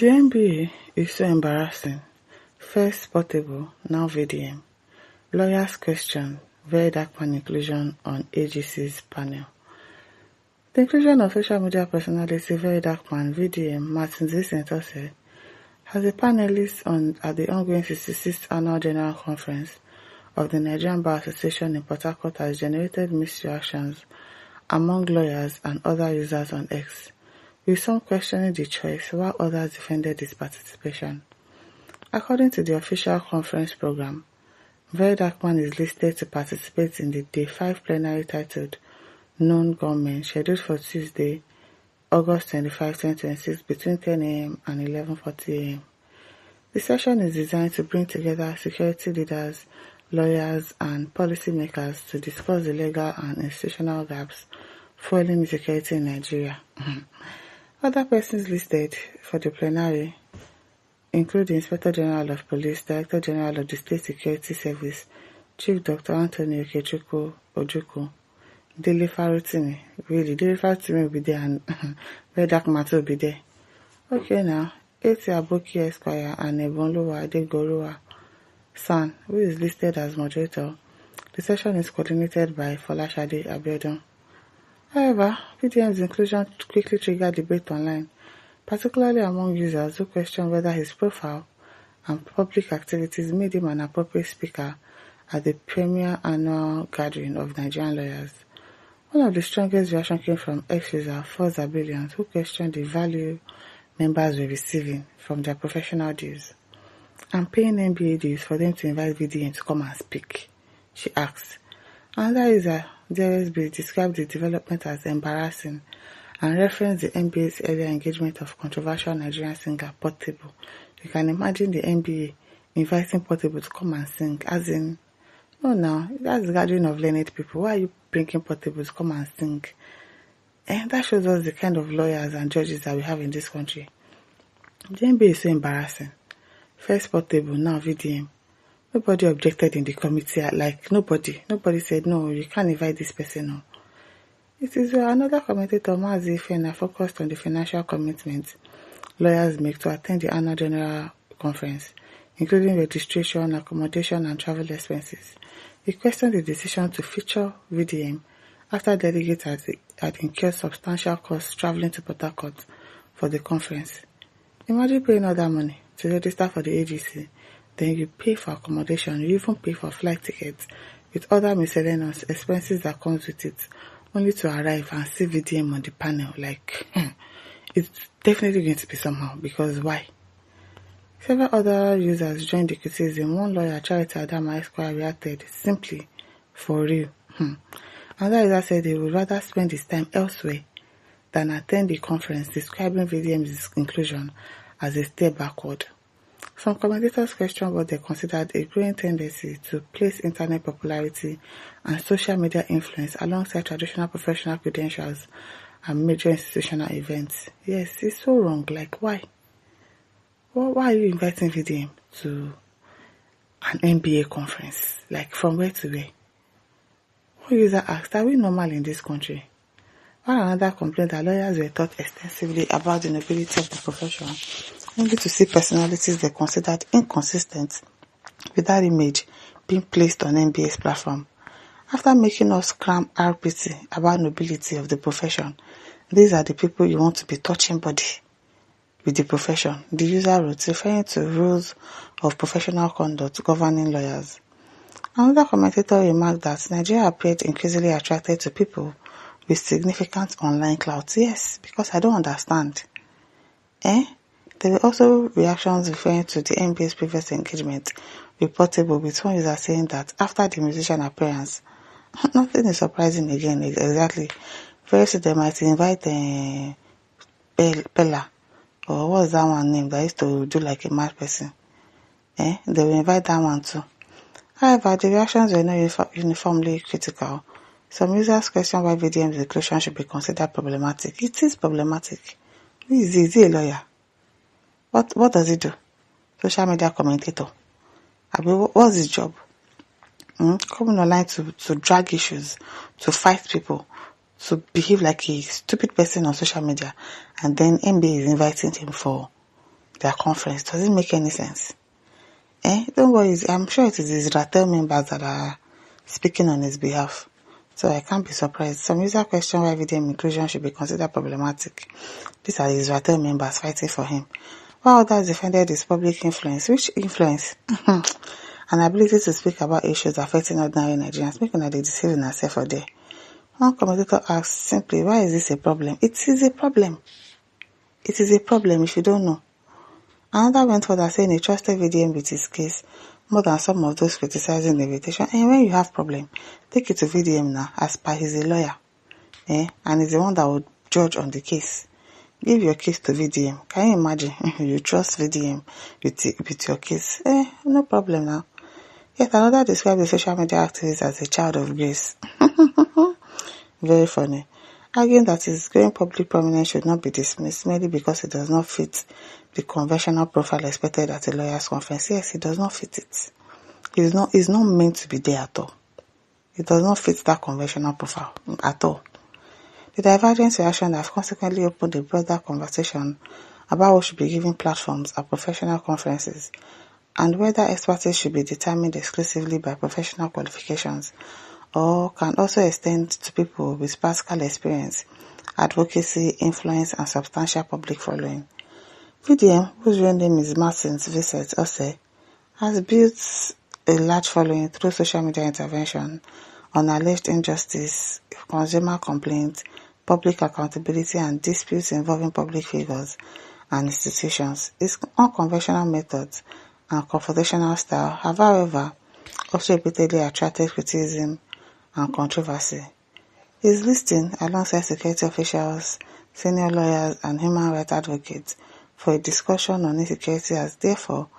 The NBA is so embarrassing. First portable, now VDM. Lawyers question very dark man inclusion on AGC's panel. The inclusion of social media personality very dark man VDM Martin Zisentose as a panelist at the ongoing 66th Annual General Conference of the Nigerian Bar Association in Port Harcourt has generated mixed reactions among lawyers and other users on X, with some questioning the choice while others defended his participation. According to the official conference program, Very Darkman is listed to participate in the Day 5 plenary titled Known Gunmen, scheduled for Tuesday, August 25, 2026 between 10 a.m. and 11:40 a.m. The session is designed to bring together security leaders, lawyers, and policymakers to discuss the legal and institutional gaps fueling insecurity in Nigeria. Other persons listed for the plenary include the Inspector General of Police, Director General of the State Security Service, Chief Dr. Anthony Okechukwu Ojukwu, Dele Farutimi. Really, Dele Farutimi will be there and Very Dark Matter will be there. Okay now, Eti Aboki Esquire and Ebonluwa Adegboruwa San, who is listed as moderator. The session is coordinated by Folashade Abiodun. However, PDM's inclusion quickly triggered debate online, particularly among users who question whether his profile and public activities made him an appropriate speaker at the premier annual gathering of Nigerian lawyers. One of the strongest reactions came from ex-user Billions, who questioned the value members were receiving from their professional dues and paying NBA dues for them to invite VDM to come and speak, she asked. Another user, DSB, described the development as embarrassing and referenced the NBA's earlier engagement of controversial Nigerian singer Portable. You can imagine the NBA inviting Portable to come and sing, as in, no, now, that's the gathering of learned people. Why are you bringing Portable to come and sing? And that shows us the kind of lawyers and judges that we have in this country. The NBA is so embarrassing. First Portable, now VDM. Nobody objected in the committee, like nobody said, no, you can't invite this person, no. It is where another commentator, Mazi Fena, focused on the financial commitment lawyers make to attend the annual general conference, including registration, accommodation, and travel expenses. He questioned the decision to feature VDM after delegates had incurred substantial costs traveling to Port Harcourt for the conference. Imagine paying all that money to register for the AGC, then you pay for accommodation, you even pay for flight tickets, with other miscellaneous expenses that comes with it, only to arrive and see VDM on the panel. Like, it's definitely going to be somehow, because why? Several other users joined the criticism. One lawyer, Charity Adama Esquire, reacted simply, for real. Another user said he would rather spend his time elsewhere than attend the conference, describing VDM's inclusion as a step backward. Some commentators questioned what they considered a growing tendency to place internet popularity and social media influence alongside traditional professional credentials and major institutional events. Yes, it's so wrong. Like, why? Why are you inviting VDM to an NBA conference? Like, from where to where? One user asked, are we normal in this country? While another complained that lawyers were taught extensively about the nobility of the profession, only to see personalities they considered inconsistent with that image being placed on NBA's platform. After making us cram RPT about nobility of the profession, these are the people you want to be touching body with the profession, the user wrote, referring to rules of professional conduct governing lawyers. Another commentator remarked that Nigeria appeared increasingly attracted to people with significant online clout. Yes, because I don't understand. There were also reactions referring to the NBA's previous engagement with Portable, with one user saying that after the musician appearance, nothing is surprising again, exactly. Very soon they might invite Bella, or what's that one name that used to do like a mad person. They will invite that one too. However, the reactions were not uniformly critical. Some users question why VDM's inclusion should be considered problematic. It is problematic. Is he a lawyer? What does he do? Social media commentator. What's his job? Coming online to drag issues, to fight people, to behave like a stupid person on social media, and then NBA is inviting him for their conference. Does it make any sense? Don't worry, I'm sure it is his Ratel members that are speaking on his behalf. So I can't be surprised. Some user question why VDM inclusion should be considered problematic. These are his Ratel members fighting for him. While others defended his public influence. Which influence? An ability to speak about issues affecting ordinary Nigerians, making that they deceive in herself for there. One commentator asked simply, why is this a problem? It is a problem. It is a problem if you don't know. Another went further saying he trusted VDM with his case more than some of those criticizing the invitation. And when you have problem, take it to VDM now, as per he's a lawyer. And he's the one that would judge on the case. Give your case to VDM. Can you imagine? You trust VDM with your case. No problem now. Yet another described the social media activist as a child of grace. Very funny. Arguing that his growing public prominence should not be dismissed merely because it does not fit the conventional profile expected at a lawyer's conference. Yes, it does not fit it. It's not meant to be there at all. It does not fit that conventional profile at all. The divergent reaction have consequently opened a broader conversation about what should be given platforms at professional conferences and whether expertise should be determined exclusively by professional qualifications or can also extend to people with practical experience, advocacy, influence, and substantial public following. VDM, whose real name is Martins Vincent Ose, has built a large following through social media intervention on alleged injustice, consumer complaints, public accountability, and disputes involving public figures and institutions. His unconventional methods and confrontational style have, however, also repeatedly attracted criticism and controversy. His listing, alongside security officials, senior lawyers, and human rights advocates for a discussion on insecurity, has therefore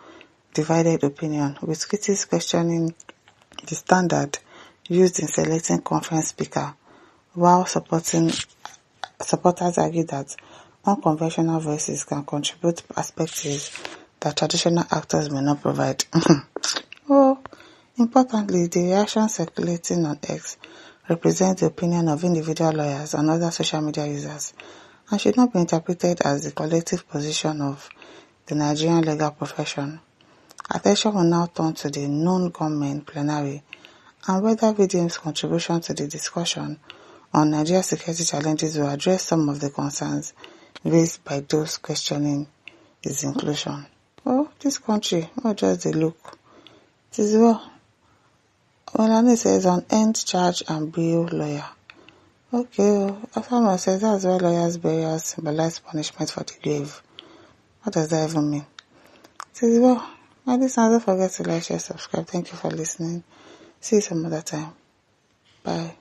divided opinion, with critics questioning the standard used in selecting conference speaker, while supporters argue that unconventional voices can contribute perspectives that traditional actors may not provide. Importantly, the reaction circulating on X represents the opinion of individual lawyers and other social media users and should not be interpreted as the collective position of the Nigerian legal profession. Attention will now turn to the non-government plenary and whether VDM's contribution to the discussion on Nigeria's security challenges will address some of the concerns raised by those questioning its inclusion. This country, not just the look. It is well. Melanie says on end charge and bail lawyer. Okay, Afama says that's why lawyers' burials symbolize punishment for the grave. What does that even mean? It is well. My listeners, don't forget to like, share, subscribe. Thank you for listening. See you some other time. Bye.